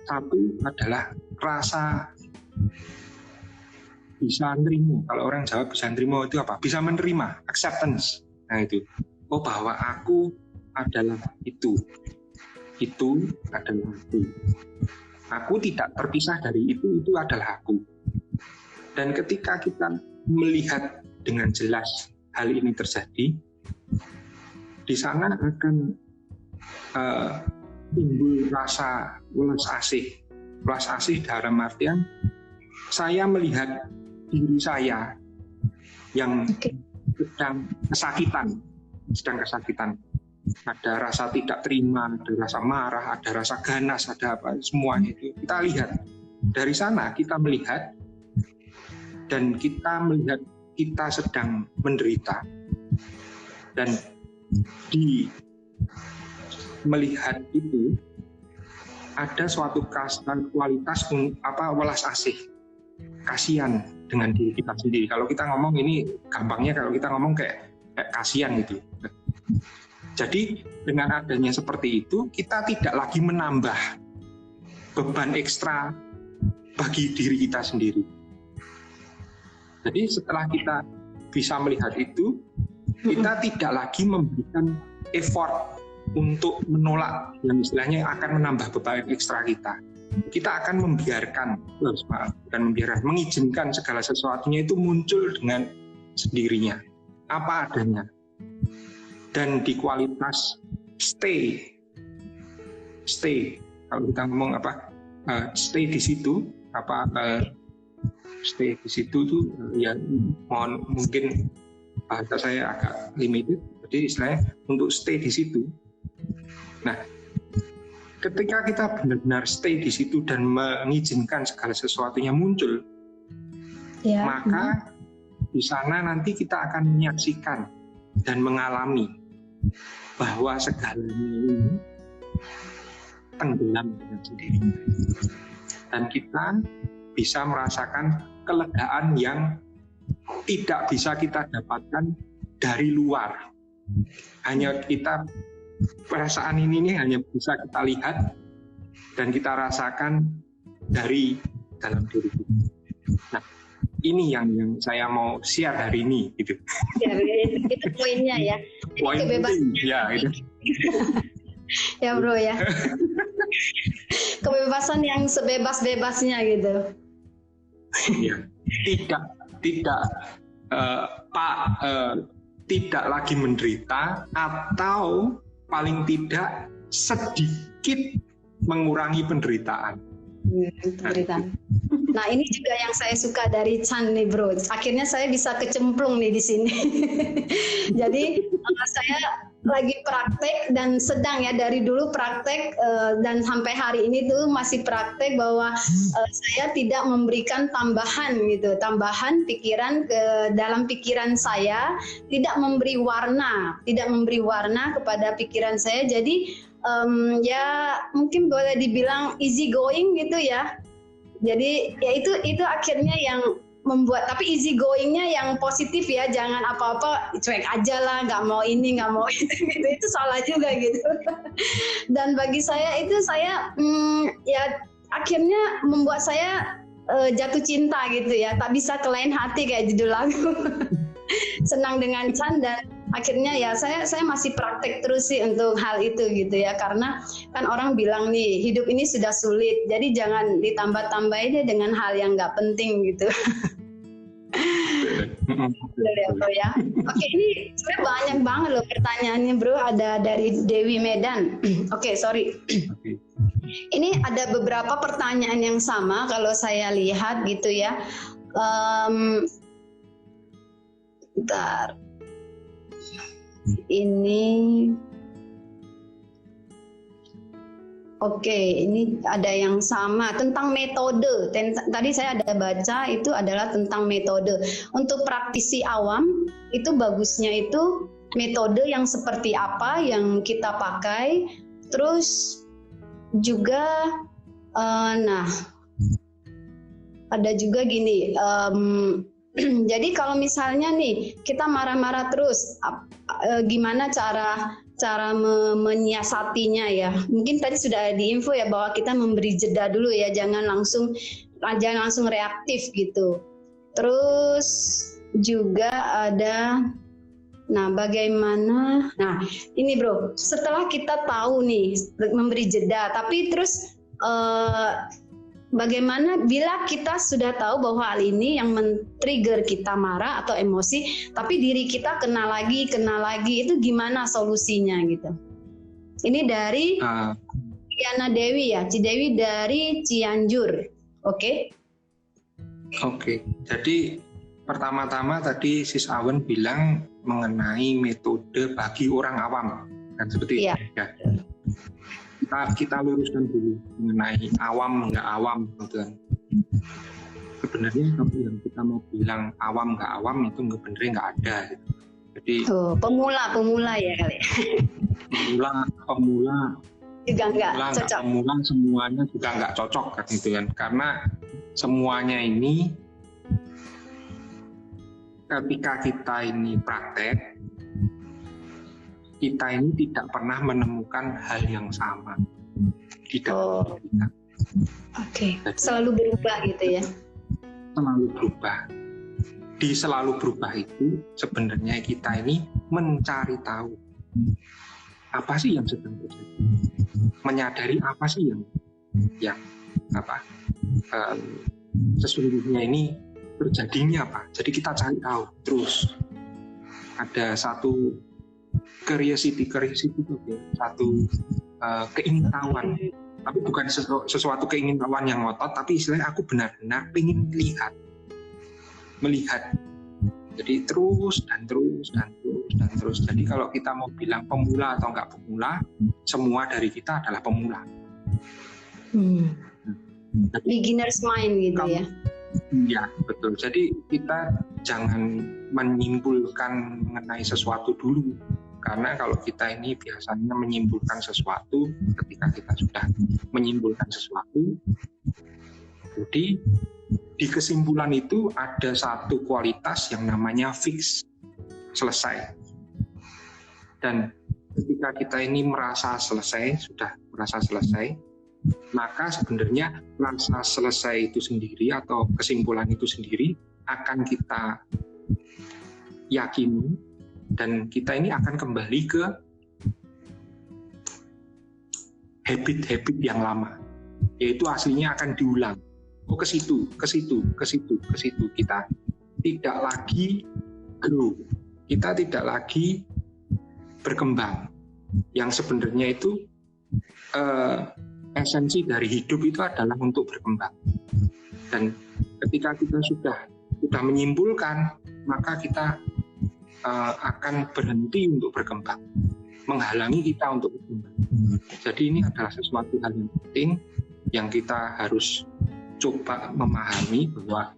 satu adalah rasa bisa menerima. Kalau orang Jawa bisa menerima itu apa? Bisa menerima, acceptance. Nah itu, oh bahwa aku adalah itu adalah aku. Aku tidak terpisah dari itu adalah aku. Dan ketika kita melihat dengan jelas hal ini terjadi, di sana akan timbul rasa welas asih. Welas asih dalam artian saya melihat diri saya yang sedang kesakitan. Ada rasa tidak terima, ada rasa marah, ada rasa ganas, ada apa, semua itu kita lihat. Dari sana kita melihat dan kita melihat kita sedang menderita, dan di melihat itu ada suatu kualitas welas asih, kasihan dengan diri kita sendiri. Kalau kita ngomong ini gampangnya, kalau kita ngomong kayak kasihan gitu. Jadi dengan adanya seperti itu, kita tidak lagi menambah beban ekstra bagi diri kita sendiri. Jadi setelah kita bisa melihat itu, kita tidak lagi memberikan effort untuk menolak yang istilahnya akan menambah beban ekstra kita. Kita akan mengizinkan segala sesuatunya itu muncul dengan sendirinya, apa adanya. Dan di kualitas stay kalau kita ngomong stay di situ stay di situ tuh ya mungkin bahasa saya agak limited, jadi istilahnya untuk stay di situ. Nah, ketika kita benar-benar stay di situ dan mengizinkan segala sesuatunya muncul, maka di sana nanti kita akan menyaksikan dan mengalami bahwa segalanya ini tenggelam dengan sendirinya, dan kita bisa merasakan kelegaan yang tidak bisa kita dapatkan dari luar. Hanya kita, perasaan ini hanya bisa kita lihat dan kita rasakan dari dalam diri kita. Nah, ini yang saya mau share hari ini gitu. Ya, itu poinnya ya. Poin Kebebasan. ya itu. Ya bro ya. Kebebasan yang sebebas-bebasnya gitu. Ya. Tidak lagi menderita atau paling tidak sedikit mengurangi penderitaan. Penderitaan. Nah ini juga yang saya suka dari Chan nih bro. Akhirnya saya bisa kecemplung nih di sini. Jadi saya lagi praktek dan sedang ya dari dulu praktek dan sampai hari ini tuh masih praktek bahwa saya tidak memberikan tambahan pikiran ke dalam pikiran saya, tidak memberi warna kepada pikiran saya. Jadi ya mungkin boleh dibilang easy going gitu ya. Jadi ya itu akhirnya yang membuat, tapi easy goingnya yang positif ya, jangan apa-apa cuek aja lah, nggak mau ini nggak mau itu salah juga gitu. Dan bagi saya itu ya akhirnya membuat saya jatuh cinta gitu ya, tak bisa ke lain hati kayak judul lagu. Senang dengan Chan dan akhirnya ya saya masih praktek terus sih untuk hal itu gitu ya, karena kan orang bilang nih hidup ini sudah sulit, jadi jangan ditambah-tambahin deh dengan hal yang nggak penting gitu. Bro ya. Oke, ini sebenarnya banyak banget loh pertanyaannya bro, ada dari Dewi Medan. Oke, sorry. Ini ada beberapa pertanyaan yang sama kalau saya lihat gitu ya. Bentar. Ini oke, ini ada yang sama tentang metode. Tadi saya ada baca itu adalah tentang metode. Untuk praktisi awam itu bagusnya itu metode yang seperti apa yang kita pakai. Terus juga nah ada juga gini, jadi kalau misalnya nih kita marah-marah terus, gimana cara menyiasatinya ya? Mungkin tadi sudah diinfo ya bahwa kita memberi jeda dulu ya, jangan langsung reaktif gitu. Terus juga ada, nah bagaimana? Nah ini bro, setelah kita tahu nih memberi jeda, tapi terus bagaimana bila kita sudah tahu bahwa hal ini yang men-trigger kita marah atau emosi, tapi diri kita kena lagi, itu gimana solusinya gitu? Ini dari Diana Dewi ya, Cidewi dari Cianjur, oke? Oke, jadi pertama-tama tadi Sis Awen bilang mengenai metode bagi orang awam, kan seperti itu ya. Kita luruskan dulu mengenai awam nggak awam gitu kan. Sebenarnya kalau yang kita mau bilang awam nggak awam itu sebenarnya nggak ada gitu. Jadi pemula ya kali. Pemula juga nggak cocok. Pemula semuanya juga nggak cocok kan gitu kan, karena semuanya ini ketika kita ini praktek, kita ini tidak pernah menemukan hal yang sama di dalam diri kita. Oke. Selalu berubah gitu ya? Selalu berubah. Di selalu berubah itu sebenarnya kita ini mencari tahu apa sih yang sedang terjadi, menyadari apa sih yang sesungguhnya ini terjadinya apa. Jadi kita cari tahu terus. Ada satu curiosity itu satu keingintahuan, tapi bukan sesuatu keingintahuan yang ngotot, tapi istilahnya aku benar-benar ingin melihat. Jadi terus. Jadi kalau kita mau bilang pemula atau enggak pemula, semua dari kita adalah pemula. Beginner's mind gitu ya? Ya betul. Jadi kita jangan menyimpulkan mengenai sesuatu dulu. Karena kalau kita ini biasanya menyimpulkan sesuatu, ketika kita sudah menyimpulkan sesuatu, jadi di kesimpulan itu ada satu kualitas yang namanya fix, selesai. Dan ketika kita ini sudah merasa selesai, maka sebenarnya rasa selesai itu sendiri atau kesimpulan itu sendiri akan kita yakini, dan kita ini akan kembali ke habit-habit yang lama, yaitu aslinya akan diulang. Ke situ. Kita tidak lagi grow, kita tidak lagi berkembang. Yang sebenarnya itu esensi dari hidup itu adalah untuk berkembang. Dan ketika kita sudah menyimpulkan, maka kita akan berhenti untuk berkembang, menghalangi kita untuk berkembang. Jadi ini adalah sesuatu hal yang penting yang kita harus coba memahami, bahwa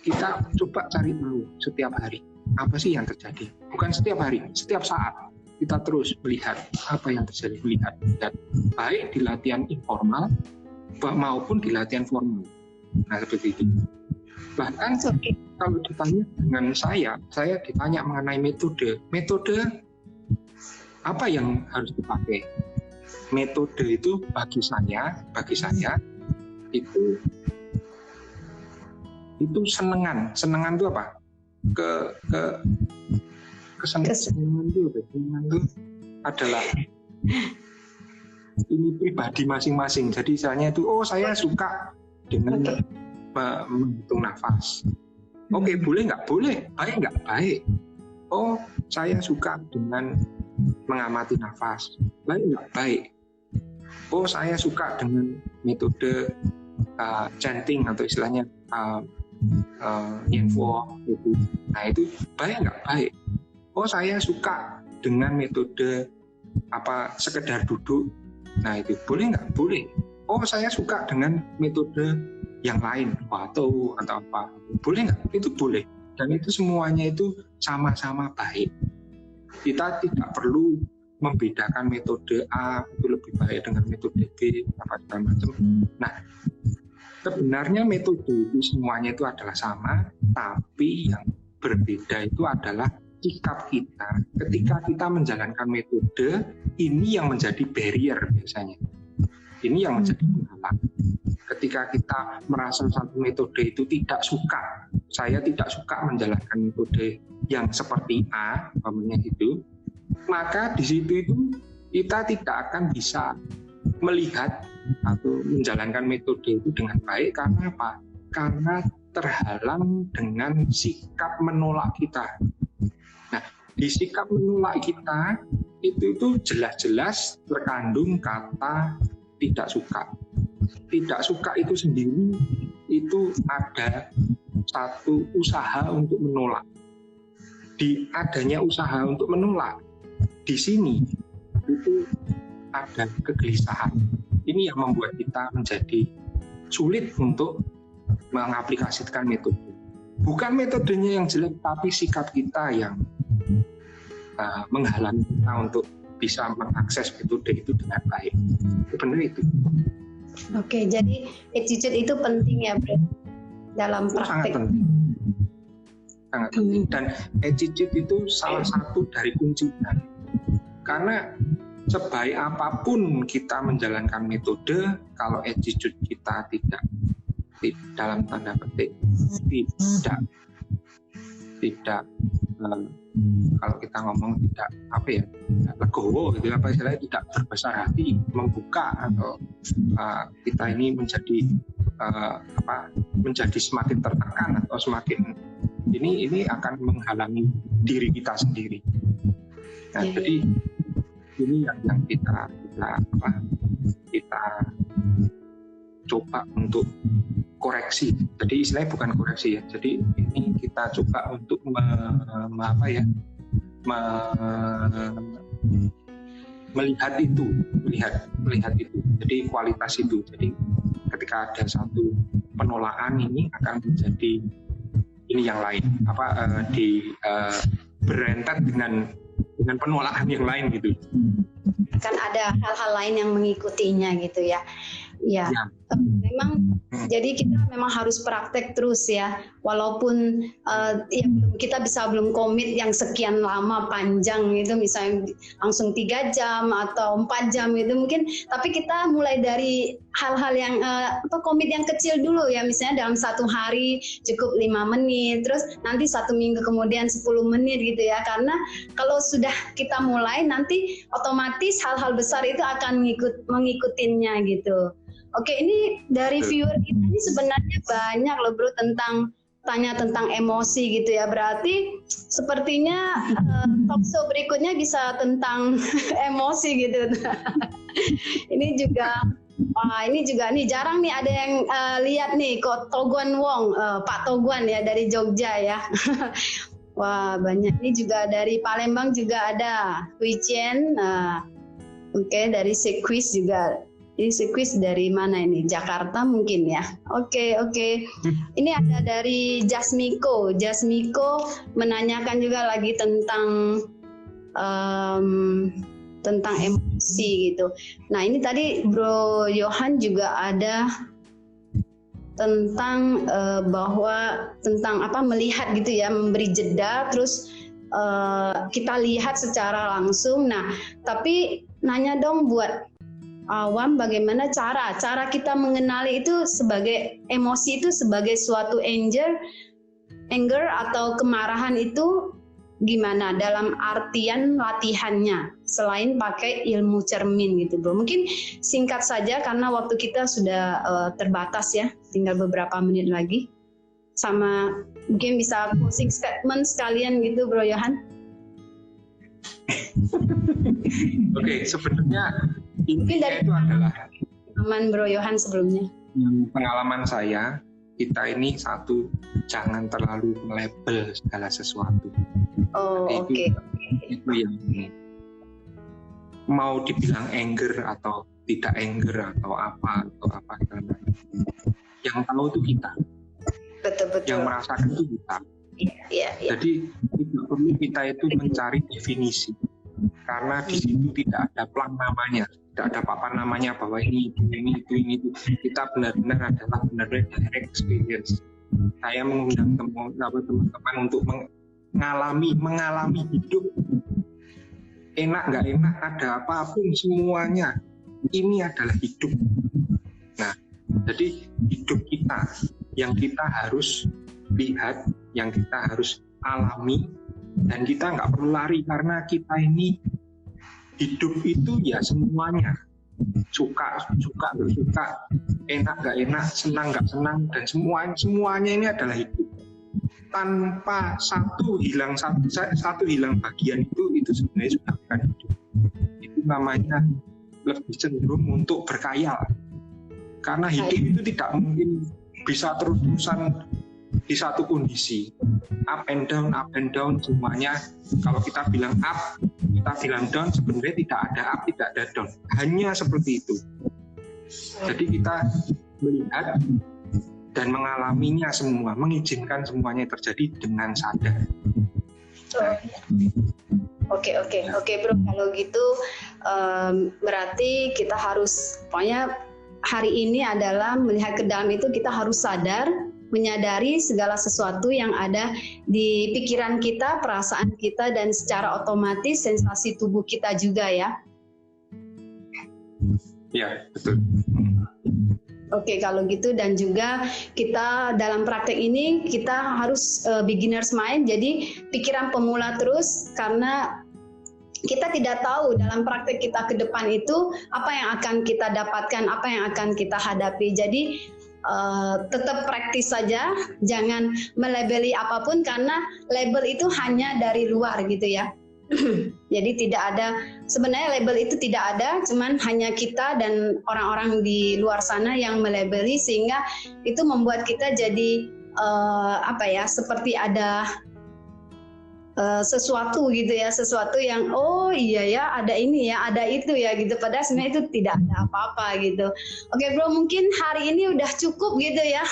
kita coba cari tahu setiap hari apa sih yang terjadi. Bukan setiap hari, setiap saat kita terus melihat apa yang terjadi, melihat baik di latihan informal maupun di latihan formal. Nah, seperti itu. Bahkan kalau ditanya dengan saya ditanya mengenai metode apa yang harus dipakai. Metode itu bagi saya itu senengan itu apa? Kesenangan itu adalah ini pribadi masing-masing. Jadi misalnya itu, saya suka dengan menghitung nafas. Oke, boleh nggak? Boleh. Baik nggak? Baik. Saya suka dengan mengamati nafas. Baik nggak? Baik. Saya suka dengan metode chanting atau istilahnya Yenfo itu. Nah, itu baik nggak? Baik. Saya suka dengan metode sekedar duduk. Nah, itu boleh nggak? Boleh. Saya suka dengan metode yang lain, atau apa. Boleh nggak? Itu boleh. Dan itu semuanya itu sama-sama baik. Kita tidak perlu membedakan metode A itu lebih baik dengan metode B, segala macam. Nah, sebenarnya metode itu semuanya itu adalah sama, tapi yang berbeda itu adalah sikap kita. Ketika kita menjalankan metode, ini yang menjadi barrier biasanya. Ini yang menjadi penghalang. Ketika kita merasa satu metode itu tidak suka, saya tidak suka menjalankan metode yang seperti A, umpamanya gitu, maka di situ itu kita tidak akan bisa melihat atau menjalankan metode itu dengan baik. Karena apa? Karena terhalang dengan sikap menolak kita. Nah, di sikap menolak kita itu jelas-jelas terkandung kata tidak suka. Tidak suka itu sendiri itu ada satu usaha untuk menolak. Di adanya usaha untuk menolak, di sini itu ada kegelisahan. Ini yang membuat kita menjadi sulit untuk mengaplikasikan metode. Bukan metodenya yang jelek, tapi sikap kita yang menghalangi kita untuk bisa mengakses metode itu dengan baik. Benar itu. Oke, jadi attitude itu penting ya, Bro, dalam praktek. Sangat penting. Dan attitude itu salah satu dari kuncinya. Karena sebaik apapun kita menjalankan metode, kalau attitude kita tidak dalam tanda petik tidak kalau kita ngomong tidak legowo gitu, istilahnya tidak berbesar hati, membuka, atau kita ini menjadi semakin tertekan atau semakin ini akan menghalangi diri kita sendiri. Nah, jadi ini yang kita coba untuk koreksi. Jadi istilahnya bukan koreksi ya. Jadi ini kita coba untuk melihat itu. Jadi kualitas itu. Jadi ketika ada satu penolakan, ini akan menjadi ini yang lain. Berentet dengan penolakan yang lain gitu. Kan ada hal-hal lain yang mengikutinya gitu ya. Ya. memang jadi kita memang harus praktek terus ya, walaupun ya, kita belum komit yang sekian lama panjang gitu, misalnya langsung 3 jam atau 4 jam gitu mungkin, tapi kita mulai dari hal-hal yang komit yang kecil dulu ya, misalnya dalam 1 hari cukup 5 menit, terus nanti 1 minggu kemudian 10 menit gitu ya, karena kalau sudah kita mulai nanti otomatis hal-hal besar itu akan mengikutinnya gitu. Oke, ini dari viewer kita ini sebenarnya banyak loh bro tanya tentang emosi gitu ya. Berarti sepertinya talk show berikutnya bisa tentang emosi gitu. Ini juga nih jarang nih ada yang lihat nih kok Toguan Wong, Pak Toguan ya dari Jogja ya. Wah banyak, ini juga dari Palembang juga ada Huichen, oke, dari Sequis juga. Ini Sequis dari mana ini? Jakarta mungkin ya. Oke. Ini ada dari Jasmiko. Jasmiko menanyakan juga lagi tentang emosi gitu. Nah ini tadi Bro Yohan juga ada tentang bahwa tentang melihat gitu ya, memberi jeda, terus kita lihat secara langsung. Nah tapi nanya dong buat awam, bagaimana cara kita mengenali itu sebagai emosi itu sebagai suatu anger atau kemarahan itu gimana dalam artian latihannya selain pakai ilmu cermin gitu bro. Mungkin singkat saja karena waktu kita sudah terbatas ya, tinggal beberapa menit lagi, sama mungkin bisa closing statement sekalian gitu Bro Yohan. Oke, sebenarnya intinya itu adalah pengalaman Bro Yohan sebelumnya. Pengalaman saya, kita ini satu, jangan terlalu melabel segala sesuatu. Oke. Itu yang mau dibilang anger atau tidak anger atau apa yang tahu itu kita. Betul. Yang merasakan itu kita. Iya. Jadi tidak perlu kita itu mencari definisi, karena di situ tidak ada plan namanya, tidak ada papan namanya bahwa ini itu. Kita benar-benar adalah direct experience. Saya mengundang teman-teman untuk mengalami hidup, enak nggak enak, ada apapun, semuanya ini adalah hidup. Nah, jadi hidup kita yang kita harus lihat, yang kita harus alami, dan kita nggak perlu lari, karena kita ini hidup itu ya semuanya, suka nggak suka, enak nggak enak, senang nggak senang, dan semuanya ini adalah hidup. Tanpa satu hilang bagian itu sebenarnya sudah bukan hidup. Itu namanya lebih cenderung untuk berkhayal, karena hidup itu tidak mungkin bisa terus-terusan di satu kondisi, up and down semuanya. Kalau kita bilang up, kita bilang down, sebenarnya tidak ada up, tidak ada down, hanya seperti itu. Jadi kita melihat dan mengalaminya semua, mengizinkan semuanya terjadi dengan sadar. Oke bro, kalau gitu berarti kita harus, pokoknya hari ini adalah melihat ke dalam itu kita harus sadar, menyadari segala sesuatu yang ada di pikiran kita, perasaan kita, dan secara otomatis sensasi tubuh kita juga ya. Ya, betul. Oke, kalau gitu, dan juga kita dalam praktek ini kita harus beginner's mind, jadi pikiran pemula terus, karena kita tidak tahu dalam praktek kita ke depan itu apa yang akan kita dapatkan, apa yang akan kita hadapi. Jadi tetap praktis saja, jangan melabeli apapun, karena label itu hanya dari luar gitu ya. Jadi tidak ada, sebenarnya label itu tidak ada, cuman hanya kita dan orang-orang di luar sana yang melabeli, sehingga itu membuat kita jadi seperti ada sesuatu gitu ya, sesuatu yang oh iya ya ada ini ya, ada itu ya gitu. Padahal sebenarnya itu tidak ada apa-apa gitu. Oke bro, mungkin hari ini udah cukup gitu ya.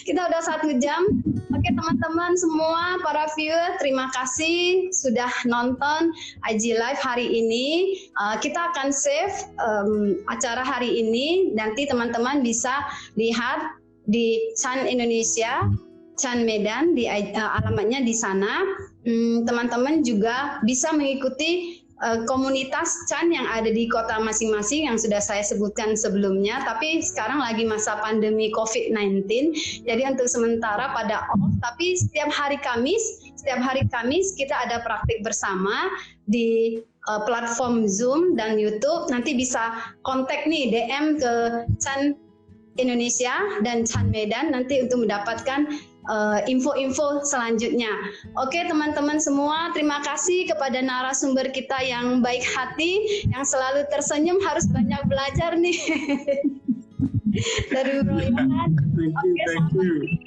Kita udah 1 jam. Oke teman-teman semua, para viewer, terima kasih sudah nonton IG Live hari ini. Kita akan save acara hari ini. Nanti teman-teman bisa lihat di Chan Indonesia, Chan Medan, di alamatnya di sana. Teman-teman juga bisa mengikuti komunitas Chan yang ada di kota masing-masing yang sudah saya sebutkan sebelumnya. Tapi sekarang lagi masa pandemi COVID-19, jadi untuk sementara pada off. Tapi setiap hari Kamis kita ada praktik bersama di platform Zoom dan YouTube. Nanti bisa kontak nih, DM ke Chan Indonesia dan Chan Medan nanti untuk mendapatkan info-info selanjutnya. Oke teman-teman semua, terima kasih kepada narasumber kita yang baik hati, yang selalu tersenyum, harus banyak belajar nih dari Bro Yohan. Thank you.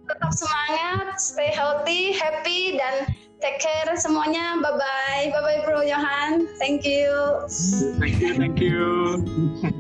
Tetap semangat, stay healthy, happy, dan take care semuanya. Bye-bye. Bye-bye Bro Yohan. Thank you. Thank you.